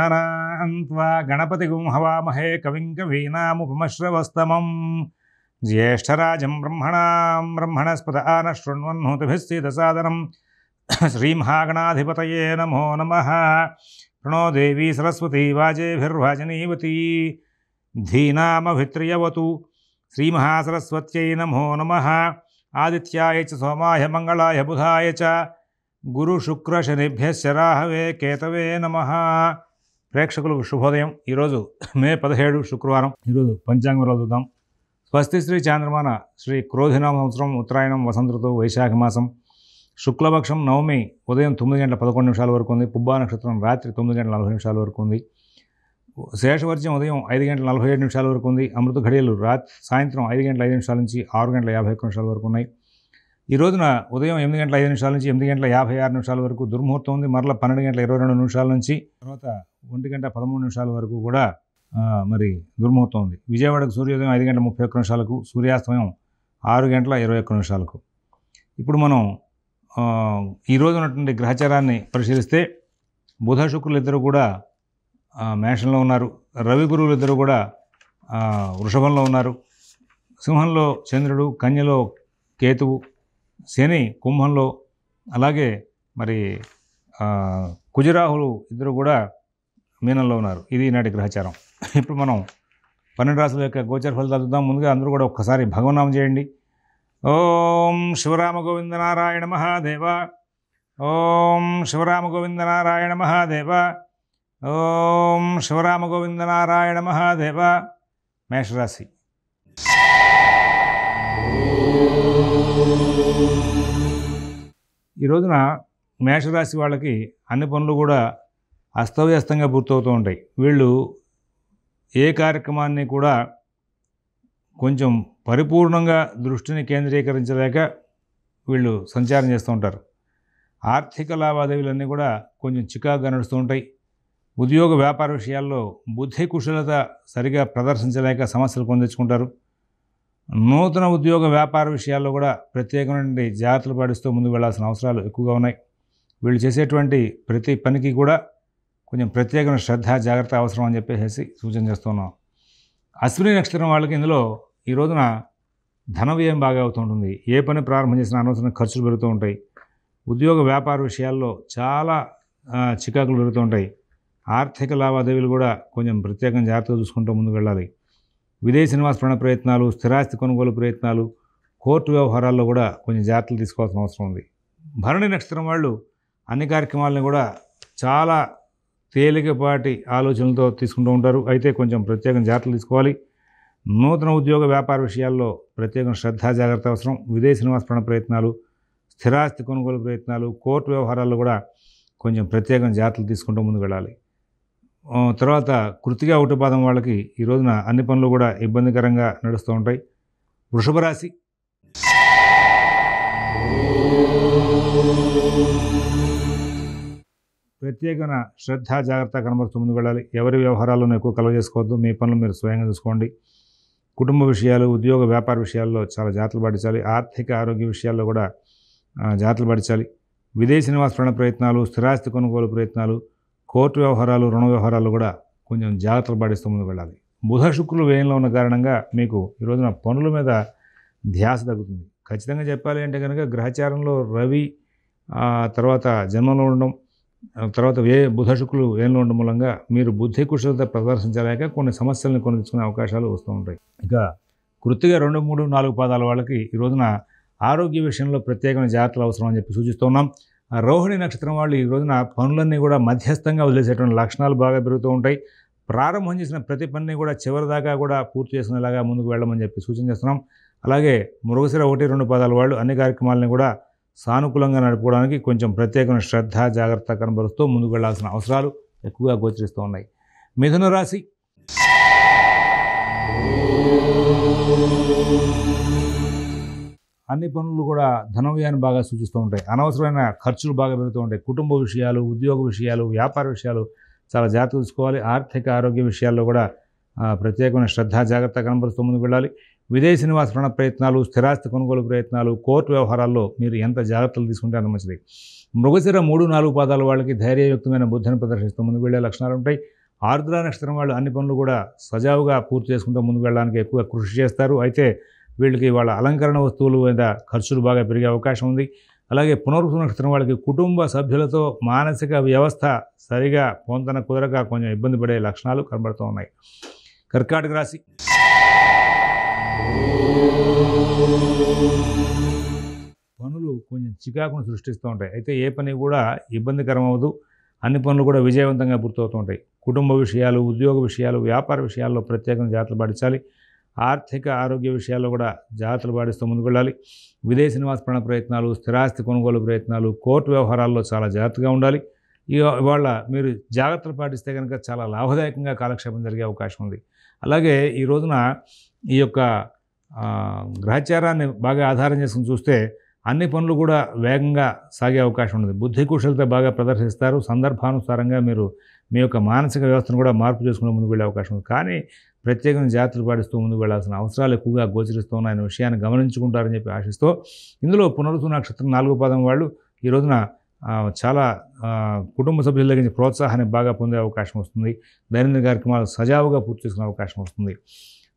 गणानान्त्वा गणपतिगुं हवामहे कविं कवीनामुपमश्रवस्तमं ज्येष्ठराजं ब्रह्मणस्पत आनशृण्वन्नोतिभिः सीदसादनं श्रीमहागणाधिपतये नमो नमः। प्रणो देवी सरस्वती वाजेभिर्वाजनीवती धीनामभित्रियवतु श्रीमहासरस्वत्यै नमो नमः। आदित्याय च सोमाय मंगलाय बुधाय च गुरुशुक्रशनिभ्यश्च राहवे केतवे नमः। ప్రేక్షకులకు శుభోదయం। ఈరోజు మే 17 శుక్రవారం। ఈరోజు పంచాంగం చూద్దాం। స్వస్తి శ్రీ చాంద్రమాన శ్రీ క్రోధినామ సంవత్సరం ఉత్తరాయణం వసంత ఋతువు వైశాఖ మాసం శుక్లపక్షం నవమి ఉదయం 9:11 వరకు ఉంది। పుబ్బా నక్షత్రం రాత్రి 9:40 వరకు ఉంది। శేషవర్జ్యం ఉదయం 5:47 వరకు ఉంది। అమృత ఘడియలు సాయంత్రం 5:05 నుంచి 6:51 వరకు ఉన్నాయి। ఈ రోజున ఉదయం 8:05 నుంచి 8:56 వరకు దుర్ముహూర్తం ఉంది। మరలా 12:22 నుంచి తర్వాత 1:13 వరకు కూడా మరి దుర్ముహూర్తం ఉంది। విజయవాడకు సూర్యోదయం 5:31 సూర్యాస్తమయం 6:21. ఇప్పుడు మనం ఈ రోజు ఉన్నటువంటి గ్రహచారాన్ని పరిశీలిస్తే బుధ శుక్రులు ఇద్దరు కూడా మేషంలో ఉన్నారు। రవి గురువులు ఇద్దరు కూడా వృషభంలో ఉన్నారు। సింహంలో చంద్రుడు, కన్యలో కేతువు, శని కుంభంలో, అలాగే మరి కుజరాహులు ఇద్దరు కూడా మీనంలో ఉన్నారు। ఇది నాటి గ్రహచారం। ఇప్పుడు మనం 12 రాశుల యొక్క గోచర ఫలితాలు చూద్దాం। ముందుగా అందరూ కూడా ఒక్కసారి భగవన్నామం చేయండి। ఓం శివరామ గోవింద నారాయణ మహాదేవ, ఓం శివరామ గోవింద నారాయణ మహాదేవ, ఓం శివరామ గోవింద నారాయణ మహాదేవ। మేషరాశి ఈ రోజున మేషరాశి వాళ్ళకి అన్ని పనులు కూడా అస్తవ్యస్తంగా పూర్తవుతూ ఉంటాయి। వీళ్ళు ఏ కార్యక్రమాన్ని కూడా కొంచెం పరిపూర్ణంగా దృష్టిని కేంద్రీకరించలేక వీళ్ళు సంచారం చేస్తూ ఉంటారు। ఆర్థిక లావాదేవీలన్నీ కూడా కొంచెం చికాకుగా నడుస్తూ ఉంటాయి। ఉద్యోగ వ్యాపార విషయాల్లో బుద్ధి కుశలత సరిగా ప్రదర్శించలేక సమస్యలు పొందించుకుంటారు। నూతన ఉద్యోగ వ్యాపార విషయాల్లో కూడా ప్రత్యేకమైన జాగ్రత్తలు పాటిస్తూ ముందుకు వెళ్లాల్సిన అవసరాలు ఎక్కువగా ఉన్నాయి। వీళ్ళు చేసేటువంటి ప్రతి పనికి కూడా కొంచెం ప్రత్యేకమైన శ్రద్ధ జాగ్రత్త అవసరం అని చెప్పేసి సూచన చేస్తున్నాం। అశ్విని నక్షత్రం వాళ్ళకి ఇందులో ఈ రోజున ధన వ్యయం బాగా అవుతుంటుంది। ఏ పని ప్రారంభం చేసినా అనవసరం ఖర్చులు పెరుగుతూ ఉంటాయి। ఉద్యోగ వ్యాపార విషయాల్లో చాలా చికాకులు పెరుగుతూ ఉంటాయి। ఆర్థిక లావాదేవీలు కూడా కొంచెం ప్రత్యేకంగా జాగ్రత్తగా చూసుకుంటూ ముందుకు వెళ్ళాలి। విదేశీ నివాస ప్రయత్నాలు, స్థిరాస్తి కొనుగోలు ప్రయత్నాలు, కోర్టు వ్యవహారాల్లో కూడా కొంచెం జాగ్రత్తలు తీసుకోవాల్సిన అవసరం ఉంది। భరణి నక్షత్రం వాళ్ళు అన్ని కార్యక్రమాలను కూడా చాలా తేలికపాటి ఆలోచనలతో తీసుకుంటూ ఉంటారు। అయితే కొంచెం ప్రత్యేకంగా జాగ్రత్తలు తీసుకోవాలి। నూతన ఉద్యోగ వ్యాపార విషయాల్లో ప్రత్యేకంగా శ్రద్ధ జాగ్రత్త అవసరం। విదేశీ నివాస ప్రయత్నాలు, స్థిరాస్తి కొనుగోలు ప్రయత్నాలు, కోర్టు వ్యవహారాల్లో కూడా కొంచెం ప్రత్యేకంగా జాగ్రత్తలు తీసుకుంటూ ముందుకు వెళ్ళాలి। తర్వాత కృతిగా ఉటపాదం వాళ్ళకి ఈ రోజున అన్ని పనులు కూడా ఇబ్బందికరంగా నడుస్తూ ఉంటాయి। వృషభ రాశి ప్రత్యేకమైన శ్రద్ధ జాగ్రత్త కనబడుతూ ముందుకు వెళ్ళాలి। ఎవరి వ్యవహారాలను ఎక్కువ కలవ చేసుకోవద్దు। మీ పనులు మీరు స్వయంగా చూసుకోండి। కుటుంబ విషయాలు, ఉద్యోగ వ్యాపార విషయాల్లో చాలా జాగ్రత్తలు పాటించాలి। ఆర్థిక ఆరోగ్య విషయాల్లో కూడా జాగ్రత్తలు పాటించాలి। విదేశీ నివాస ప్రయత్నాలు, స్థిరాస్తి కొనుగోలు ప్రయత్నాలు, కోర్టు వ్యవహారాలు, రుణ వ్యవహారాలు కూడా కొంచెం జాగ్రత్తలు పాటిస్తూ ముందుకు వెళ్ళాలి। బుధ శుక్రులు వ్యయంలో ఉన్న కారణంగా మీకు ఈ రోజున పనుల మీద ధ్యాస తగ్గుతుంది। ఖచ్చితంగా చెప్పాలి అంటే కనుక గ్రహచారంలో రవి తర్వాత జన్మలో ఉండడం, తర్వాత బుధ శుక్రులు వ్యయంలో ఉండడం మూలంగా మీరు బుద్ధి కుశలత ప్రదర్శించలేక కొన్ని సమస్యలను కొనుక్కునే అవకాశాలు వస్తూ ఉంటాయి। ఇక కృత్తిగా 2, 3, 4 పాదాల వాళ్ళకి ఈ రోజున ఆరోగ్య విషయంలో ప్రత్యేకమైన జాగ్రత్తలు అవసరం అని చెప్పి సూచిస్తున్నాం। రోహిణి నక్షత్రం వాళ్ళు ఈ రోజున పనులన్నీ కూడా మధ్యస్థంగా వదిలేసేటువంటి లక్షణాలు బాగా పెరుగుతూ ఉంటాయి। ప్రారంభం చేసిన ప్రతి పనిని కూడా చివరి దాకా కూడా పూర్తి చేసుకునేలాగా ముందుకు వెళ్ళమని చెప్పి సూచన చేస్తున్నాం। అలాగే మృగశిర 1, 2 పాదాల వాళ్ళు అన్ని కార్యక్రమాలని కూడా సానుకూలంగా నడుపుకోవడానికి కొంచెం ప్రత్యేకమైన శ్రద్ధ జాగ్రత్త కనబరుస్తూ ముందుకు వెళ్లాల్సిన అవసరాలు ఎక్కువగా గోచరిస్తూ ఉన్నాయి। మిథున రాశి అన్ని పనులు కూడా ధన వ్యయాన్ని బాగా సూచిస్తూ ఉంటాయి। అనవసరమైన ఖర్చులు బాగా పెరుగుతూ ఉంటాయి। కుటుంబ విషయాలు, ఉద్యోగ విషయాలు, వ్యాపార విషయాలు చాలా జాగ్రత్త చూసుకోవాలి। ఆర్థిక ఆరోగ్య విషయాల్లో కూడా ప్రత్యేకమైన శ్రద్ధ జాగ్రత్త కనబరుస్తూ ముందుకు వెళ్ళాలి। విదేశీ నివాస ప్రయత్నాలు, స్థిరాస్తి కొనుగోలు ప్రయత్నాలు, కోర్టు వ్యవహారాల్లో మీరు ఎంత జాగ్రత్తలు తీసుకుంటే అంత మంచిది। మృగశిర 3, 4 పాదాల వాళ్ళకి ధైర్యయుక్తమైన బుద్ధిని ప్రదర్శిస్తూ ముందుకు వెళ్ళే లక్షణాలు ఉంటాయి। ఆర్ద్ర నక్షత్రం వాళ్ళు అన్ని పనులు కూడా సజావుగా పూర్తి చేసుకుంటూ ముందుకు వెళ్ళడానికి ఎక్కువ కృషి చేస్తారు. అయితే వీళ్ళకి వాళ్ళ అలంకరణ వస్తువులు మీద ఖర్చులు బాగా పెరిగే అవకాశం ఉంది. అలాగే పునర్వసు నక్షత్రం వాళ్ళకి కుటుంబ సభ్యులతో మానసిక వ్యవస్థ సరిగా పొంతన కుదరక కొంచెం ఇబ్బంది పడే లక్షణాలు కనబడుతూ ఉన్నాయి. కర్కాటక రాశి. పనులు కొంచెం చికాకును సృష్టిస్తూ ఉంటాయి. అయితే ఏ పని కూడా ఇబ్బందికరం అవ్వదు. అన్ని పనులు కూడా విజయవంతంగా పూర్తవుతూ ఉంటాయి. కుటుంబ విషయాలు, ఉద్యోగ విషయాలు, వ్యాపార విషయాల్లో ప్రత్యేకంగా జాగ్రత్తలు పాటించాలి. ఆర్థిక ఆరోగ్య విషయాల్లో కూడా జాగ్రత్తలు పాటిస్తూ ముందుకు వెళ్ళాలి. విదేశీ నివాస ప్రయత్నాలు, స్థిరాస్తి కొనుగోలు ప్రయత్నాలు, కోర్టు వ్యవహారాల్లో చాలా జాగ్రత్తగా ఉండాలి. ఇవాళ మీరు జాగ్రత్తలు పాటిస్తే కనుక చాలా లాభదాయకంగా కాలక్షేపం జరిగే అవకాశం ఉంది. అలాగే ఈ రోజున ఈ యొక్క గ్రహచారాన్ని బాగా ఆధారం చేసుకుని చూస్తే అన్ని పనులు కూడా వేగంగా సాగే అవకాశం ఉంది. బుద్ధి కుశలత బాగా ప్రదర్శిస్తారు. సందర్భానుసారంగా మీరు మీ యొక్క మానసిక వ్యవస్థను కూడా మార్పు చేసుకుని ముందుకు వెళ్ళే అవకాశం ఉంది. కానీ ప్రత్యేకంగా జాగ్రత్తలు పాటిస్తూ ముందుకు వెళ్లాల్సిన అవసరాలు ఎక్కువగా గోచరిస్తూ ఉన్నాయనే విషయాన్ని గమనించుకుంటారని చెప్పి ఆశిస్తూ, ఇందులో పునర్వసు నక్షత్రం 4వ పాదం వాళ్ళు ఈ రోజున చాలా కుటుంబ సభ్యుల దగ్గర నుంచి ప్రోత్సాహాన్ని బాగా పొందే అవకాశం వస్తుంది. దైనందిన కార్యక్రమాలు సజావుగా పూర్తి చేసుకునే అవకాశం వస్తుంది.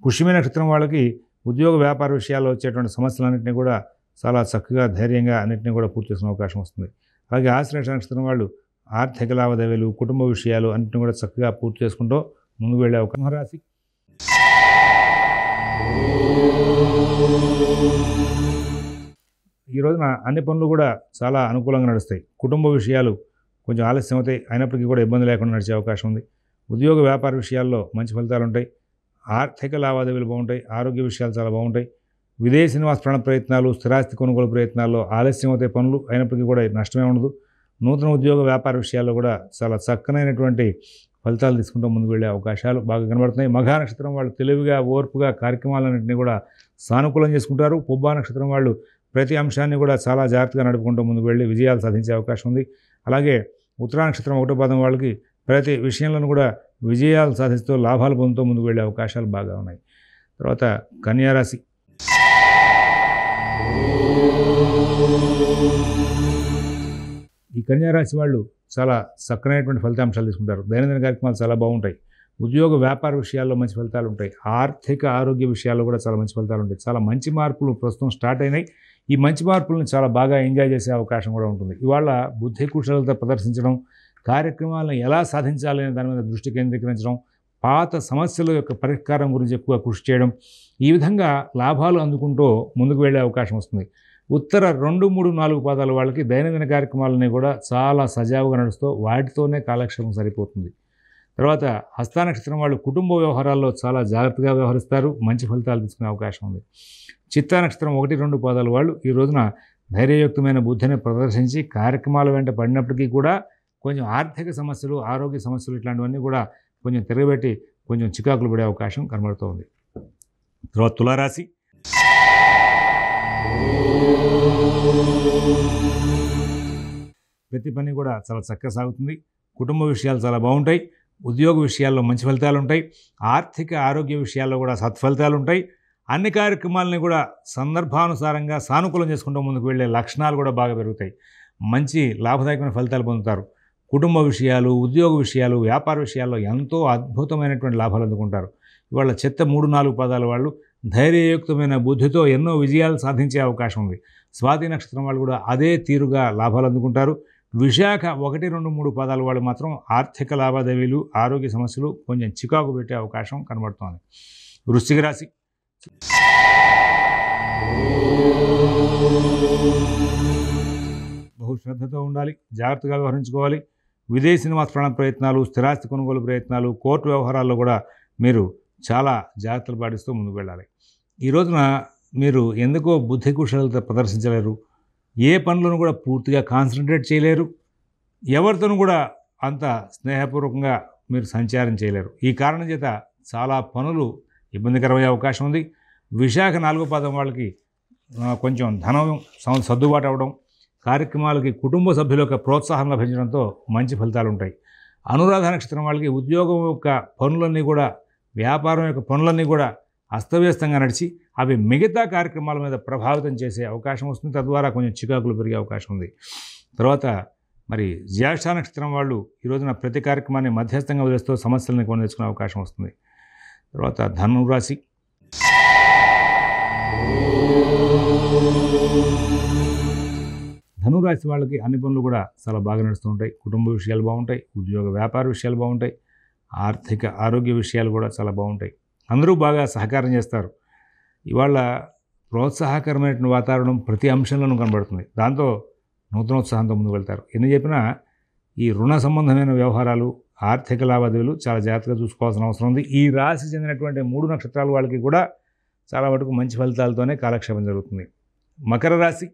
పుష్యమి నక్షత్రం వాళ్ళకి ఉద్యోగ వ్యాపార విషయాల్లో వచ్చేటువంటి సమస్యలన్నింటినీ కూడా చాలా చక్కగా ధైర్యంగా అన్నింటినీ కూడా పూర్తి చేసుకునే అవకాశం వస్తుంది. అలాగే ఆశ్లేష నక్షత్రం వాళ్ళు ఆర్థిక లావాదేవీలు, కుటుంబ విషయాలు అన్నింటినీ కూడా చక్కగా పూర్తి చేసుకుంటూ ముందుకు వెళ్ళే అవకాశం. రాశి. ఈ రోజున అన్ని పనులు కూడా చాలా అనుకూలంగా నడుస్తాయి. కుటుంబ విషయాలు కొంచెం ఆలస్యం అవుతాయి, అయినప్పటికీ కూడా ఇబ్బంది లేకుండా నడిచే అవకాశం ఉంది. ఉద్యోగ వ్యాపార విషయాల్లో మంచి ఫలితాలు ఉంటాయి. ఆర్థిక లావాదేవీలు బాగుంటాయి. ఆరోగ్య విషయాలు చాలా బాగుంటాయి. విదేశీ నివాస ప్రయత్నాలు, స్థిరాస్తి కొనుగోలు ప్రయత్నాల్లో ఆలస్యం అవుతాయి పనులు, అయినప్పటికీ కూడా నష్టమే ఉండదు. నూతన ఉద్యోగ వ్యాపార విషయాల్లో కూడా చాలా చక్కనైనటువంటి ఫలితాలు తీసుకుంటూ ముందుకు వెళ్ళే అవకాశాలు బాగా కనబడుతున్నాయి. మఘా నక్షత్రం వాళ్ళు తెలివిగా, ఓర్పుగా కార్యక్రమాలన్నింటినీ కూడా సానుకూలం చేసుకుంటారు. పుబ్బా నక్షత్రం వాళ్ళు ప్రతి అంశాన్ని కూడా చాలా జాగ్రత్తగా నడుపుకుంటూ ముందుకు వెళ్ళి విజయాలు సాధించే అవకాశం ఉంది. అలాగే ఉత్తరా నక్షత్రం 1వ పాదం వాళ్ళకి ప్రతి విషయంలోనూ కూడా విజయాలు సాధిస్తూ లాభాలు పొందుతూ ముందుకు వెళ్ళే అవకాశాలు బాగా ఉన్నాయి. తర్వాత కన్యా రాశి. ఈ కన్యా రాశి వాళ్ళు చాలా చక్కనైనటువంటి ఫలితాంశాలు తీసుకుంటారు. దైనందిన కార్యక్రమాలు చాలా బాగుంటాయి. ఉద్యోగ వ్యాపార విషయాల్లో మంచి ఫలితాలు ఉంటాయి. ఆర్థిక ఆరోగ్య విషయాల్లో కూడా చాలా మంచి ఫలితాలు ఉంటాయి. చాలా మంచి మార్పులు ప్రస్తుతం స్టార్ట్ అయినాయి. ఈ మంచి మార్పులను చాలా బాగా ఎంజాయ్ చేసే అవకాశం కూడా ఉంటుంది. ఇవాళ బుద్ధి కుశలత ప్రదర్శించడం, కార్యక్రమాలను ఎలా సాధించాలి అనే దాని మీద దృష్టి కేంద్రీకరించడం, పాత సమస్యల యొక్క పరిష్కారం గురించి ఎక్కువ కృషి చేయడం, ఈ విధంగా లాభాలు అందుకుంటూ ముందుకు వెళ్ళే అవకాశం వస్తుంది. ఉత్తర 2, 3, 4 పాదాల వాళ్ళకి దైనందిన కార్యక్రమాలని కూడా చాలా సజావుగా నడుస్తూ వాటితోనే కాలక్షేపం సరిపోతుంది. తర్వాత హస్త నక్షత్రం వాళ్ళు కుటుంబ వ్యవహారాల్లో చాలా జాగ్రత్తగా వ్యవహరిస్తారు. మంచి ఫలితాలు తీసుకునే అవకాశం ఉంది. చిత్తా నక్షత్రం 1, 2 పాదాల వాళ్ళు ఈ రోజున ధైర్యయుక్తమైన బుద్ధిని ప్రదర్శించి కార్యక్రమాల వెంట పడినప్పటికీ కూడా కొంచెం ఆర్థిక సమస్యలు, ఆరోగ్య సమస్యలు ఇట్లాంటివన్నీ కూడా కొంచెం తిరగబెట్టి కొంచెం చికాకులు పడే అవకాశం కనబడుతూ ఉంది. తర్వాత తులారాశి. ప్రతి పని కూడా చాలా చక్కగా సాగుతుంది. కుటుంబ విషయాలు చాలా బాగుంటాయి. ఉద్యోగ విషయాల్లో మంచి ఫలితాలు ఉంటాయి. ఆర్థిక ఆరోగ్య విషయాల్లో కూడా సత్ఫలితాలు ఉంటాయి. అన్ని కార్యక్రమాలని కూడా సందర్భానుసారంగా సానుకూలం చేసుకుంటూ ముందుకు వెళ్ళే లక్షణాలు కూడా బాగా పెరుగుతాయి. మంచి లాభదాయకమైన ఫలితాలు పొందుతారు. కుటుంబ విషయాలు, ఉద్యోగ విషయాలు, వ్యాపార విషయాల్లో ఎంతో అద్భుతమైనటువంటి లాభాలు అందుకుంటారు. ఇవాళ చిత్త 3, 4 పాదాల వాళ్ళు ధైర్యయుక్తమైన బుద్ధితో ఎన్నో విజయాలు సాధించే అవకాశం ఉంది. స్వాతి నక్షత్రం వాళ్ళు కూడా అదే తీరుగా లాభాలు అందుకుంటారు. విశాఖ 1, 2, 3 పాదాల వాళ్ళు మాత్రం ఆర్థిక లావాదేవీలు, ఆరోగ్య సమస్యలు కొంచెం చికాకు పెట్టే అవకాశం కనబడుతోంది. వృశ్చిక రాశి. బహుశ్రద్ధతో ఉండాలి, జాగ్రత్తగా వ్యవహరించుకోవాలి. విదేశీ నివాస ప్రయత్నాలు, స్థిరాస్తి కొనుగోలు ప్రయత్నాలు, కోర్టు వ్యవహారాల్లో కూడా మీరు చాలా జాగ్రత్తలు పాటిస్తూ ముందుకు వెళ్ళాలి. ఈ రోజున మీరు ఎందుకో బుద్ధి కుశలత ప్రదర్శించలేరు. ఏ పనులను కూడా పూర్తిగా కాన్సన్ట్రేట్ చేయలేరు. ఎవరితోనూ కూడా అంత స్నేహపూర్వకంగా మీరు సంచారం చేయలేరు. ఈ కారణం చేత చాలా పనులు ఇబ్బందికరమయ్యే అవకాశం ఉంది. విశాఖ 4వ పాదం వాళ్ళకి కొంచెం ధనం సర్దుబాటు అవ్వడం, కార్యక్రమాలకి కుటుంబ సభ్యుల యొక్క ప్రోత్సాహం లభించడంతో మంచి ఫలితాలు ఉంటాయి. అనురాధ నక్షత్రం వాళ్ళకి ఉద్యోగం యొక్క పనులన్నీ కూడా, వ్యాపారం యొక్క పనులన్నీ కూడా అస్తవ్యస్తంగా నడిచి అవి మిగతా కార్యక్రమాల మీద ప్రభావితం చేసే అవకాశం వస్తుంది. తద్వారా కొంచెం చికాకులు పెరిగే అవకాశం ఉంది. తర్వాత మరి జ్యేష్ఠ నక్షత్రం వాళ్ళు ఈ రోజున ప్రతి కార్యక్రమాన్ని మధ్యస్థంగా వదిలేస్తూ సమస్యలను కొని తెచ్చుకునే అవకాశం వస్తుంది. తర్వాత ధనురాశి. ధనురాశి వాళ్ళకి అన్ని పనులు కూడా చాలా బాగా నడుస్తూ ఉంటాయి. కుటుంబ విషయాలు బాగుంటాయి, ఉద్యోగ వ్యాపార విషయాలు బాగుంటాయి, ఆర్థిక ఆరోగ్య విషయాలు కూడా చాలా బాగుంటాయి. అందరూ బాగా సహకారం చేస్తారు. ఇవాళ ప్రోత్సాహకరమైనటువంటి వాతావరణం ప్రతి అంశంలోనూ కనబడుతుంది. దాంతో నూతనోత్సాహంతో ముందుకు వెళ్తారు. ఎన్ని చెప్పినా ఈ రుణ సంబంధమైన వ్యవహారాలు, ఆర్థిక లావాదేవీలు చాలా జాగ్రత్తగా చూసుకోవాల్సిన అవసరం ఉంది. ఈ రాశి చెందినటువంటి 3 నక్షత్రాల వాళ్ళకి కూడా చాలా మటుకు మంచి ఫలితాలతోనే కాలక్షేపం జరుగుతుంది. మకర రాశి.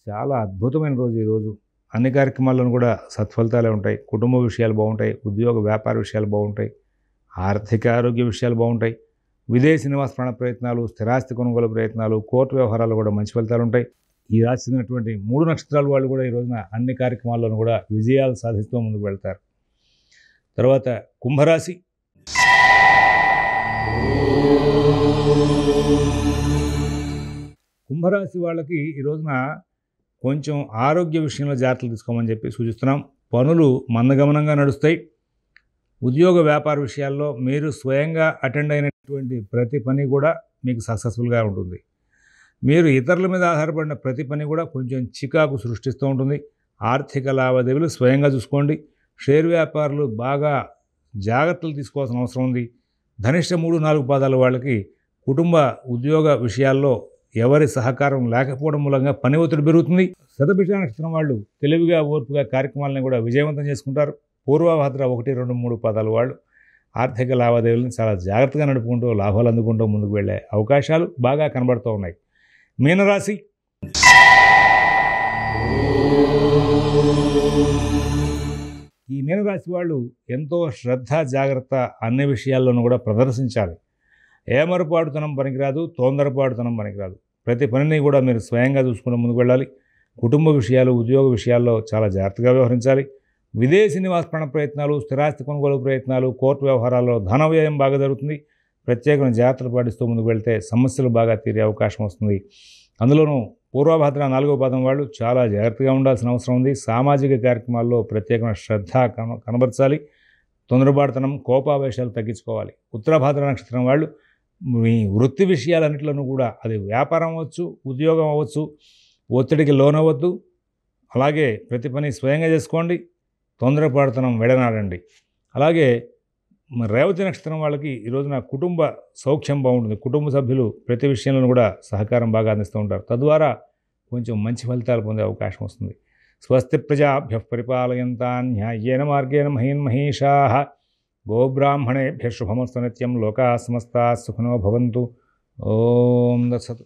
చాలా అద్భుతమైన రోజు ఈరోజు. అన్ని కార్యక్రమాల్లోనూ కూడా సత్ఫలితాలే ఉంటాయి. కుటుంబ విషయాలు బాగుంటాయి, ఉద్యోగ వ్యాపార విషయాలు బాగుంటాయి, ఆర్థిక ఆరోగ్య విషయాలు బాగుంటాయి, విదేశీ నివాస ప్రాణ ప్రయత్నాలు, స్థిరాస్తి కొనుగోలు ప్రయత్నాలు, కోర్టు వ్యవహారాలు కూడా మంచి ఫలితాలు ఉంటాయి. ఈ రాశి చెందినటువంటి 3 నక్షత్రాల వాళ్ళు కూడా ఈ రోజున అన్ని కార్యక్రమాల్లోనూ కూడా విజయాలు సాధిస్తూ ముందుకు వెళ్తారు. తర్వాత కుంభరాశి. కుంభరాశి వాళ్ళకి ఈ రోజున కొంచెం ఆరోగ్య విషయంలో జాగ్రత్తలు తీసుకోమని చెప్పి సూచిస్తున్నాం. పనులు మందగమనంగా నడుస్తాయి. ఉద్యోగ వ్యాపార విషయాల్లో మీరు స్వయంగా అటెండ్ అయినటువంటి ప్రతి పని కూడా మీకు సక్సెస్ఫుల్గా ఉంటుంది. మీరు ఇతరుల మీద ఆధారపడిన ప్రతి పని కూడా కొంచెం చికాకు సృష్టిస్తూ ఉంటుంది. ఆర్థిక లావాదేవీలు స్వయంగా చూసుకోండి. షేర్ వ్యాపారులు బాగా జాగ్రత్తలు తీసుకోవాల్సిన అవసరం ఉంది. ధనిష్ట 3-4 పాదాల వాళ్ళకి కుటుంబ ఉద్యోగ విషయాల్లో ఎవరి సహకారం లేకపోవడం మూలంగా పని ఒత్తిడి పెరుగుతుంది. శతభిష నక్షత్రం వాళ్ళు తెలివిగా ఓర్పుగా కార్యక్రమాలను కూడా విజయవంతం చేసుకుంటారు. పూర్వభద్ర 1, 2, 3 పాదాల వాళ్ళు ఆర్థిక లావాదేవీలను చాలా జాగ్రత్తగా నడుపుకుంటూ లాభాలు అందుకుంటూ ముందుకు వెళ్ళే అవకాశాలు బాగా కనబడుతూ ఉన్నాయి. మీనరాశి. ఈ మీనరాశి వాళ్ళు ఎంతో శ్రద్ధ జాగ్రత్త అన్ని విషయాల్లోనూ కూడా ప్రదర్శించాలి. ఏమరపాటుతనం పనికిరాదు, తొందరపాటుతనం పనికిరాదు. ప్రతి పనిని కూడా మీరు స్వయంగా చూసుకుంటూ ముందుకు వెళ్ళాలి. కుటుంబ విషయాలు, ఉద్యోగ విషయాల్లో చాలా జాగ్రత్తగా వ్యవహరించాలి. విదేశీ నివాస ప్రాణ ప్రయత్నాలు, స్థిరాస్తి కొనుగోలు ప్రయత్నాలు, కోర్టు వ్యవహారాల్లో ధన వ్యయం బాగా జరుగుతుంది. ప్రత్యేకమైన జాగ్రత్తలు పాటిస్తూ ముందుకు వెళ్తే సమస్యలు బాగా తీరే అవకాశం వస్తుంది. అందులోనూ పూర్వభద్ర 4వ పాదం వాళ్ళు చాలా జాగ్రత్తగా ఉండాల్సిన అవసరం ఉంది. సామాజిక కార్యక్రమాల్లో ప్రత్యేకమైన శ్రద్ధ కనబరచాలి. తొందరపాటుతనం, కోపావేశాలు తగ్గించుకోవాలి. ఉత్తరభద్ర నక్షత్రం వాళ్ళు మీ వృత్తి విషయాలన్నింటిలోనూ కూడా అది వ్యాపారం అవ్వచ్చు, ఉద్యోగం అవ్వచ్చు, ఒత్తిడికి లోనవ్వద్దు. అలాగే ప్రతి పని స్వయంగా చేసుకోండి. తొందరపాటుతనం విడనాడండి. అలాగే రేవతి నక్షత్రం వాళ్ళకి ఈ రోజున కుటుంబ సౌఖ్యం బాగుంటుంది. కుటుంబ సభ్యులు ప్రతి విషయంలో కూడా సహకారం బాగా అందిస్తూ ఉంటారు. తద్వారా కొంచెం మంచి ఫలితాలు పొందే అవకాశం వస్తుంది. స్వస్తి ప్రజాభ్యః పరిపాలయంతాం న్యాయేన మార్గేణ మహీన్మహీషాః గోబ్రాహ్మణేభ్యః శుభమస్తు నిత్యం. లోకాః సమస్తాః సుఖినో భవంతు. ఓం దత్సతు.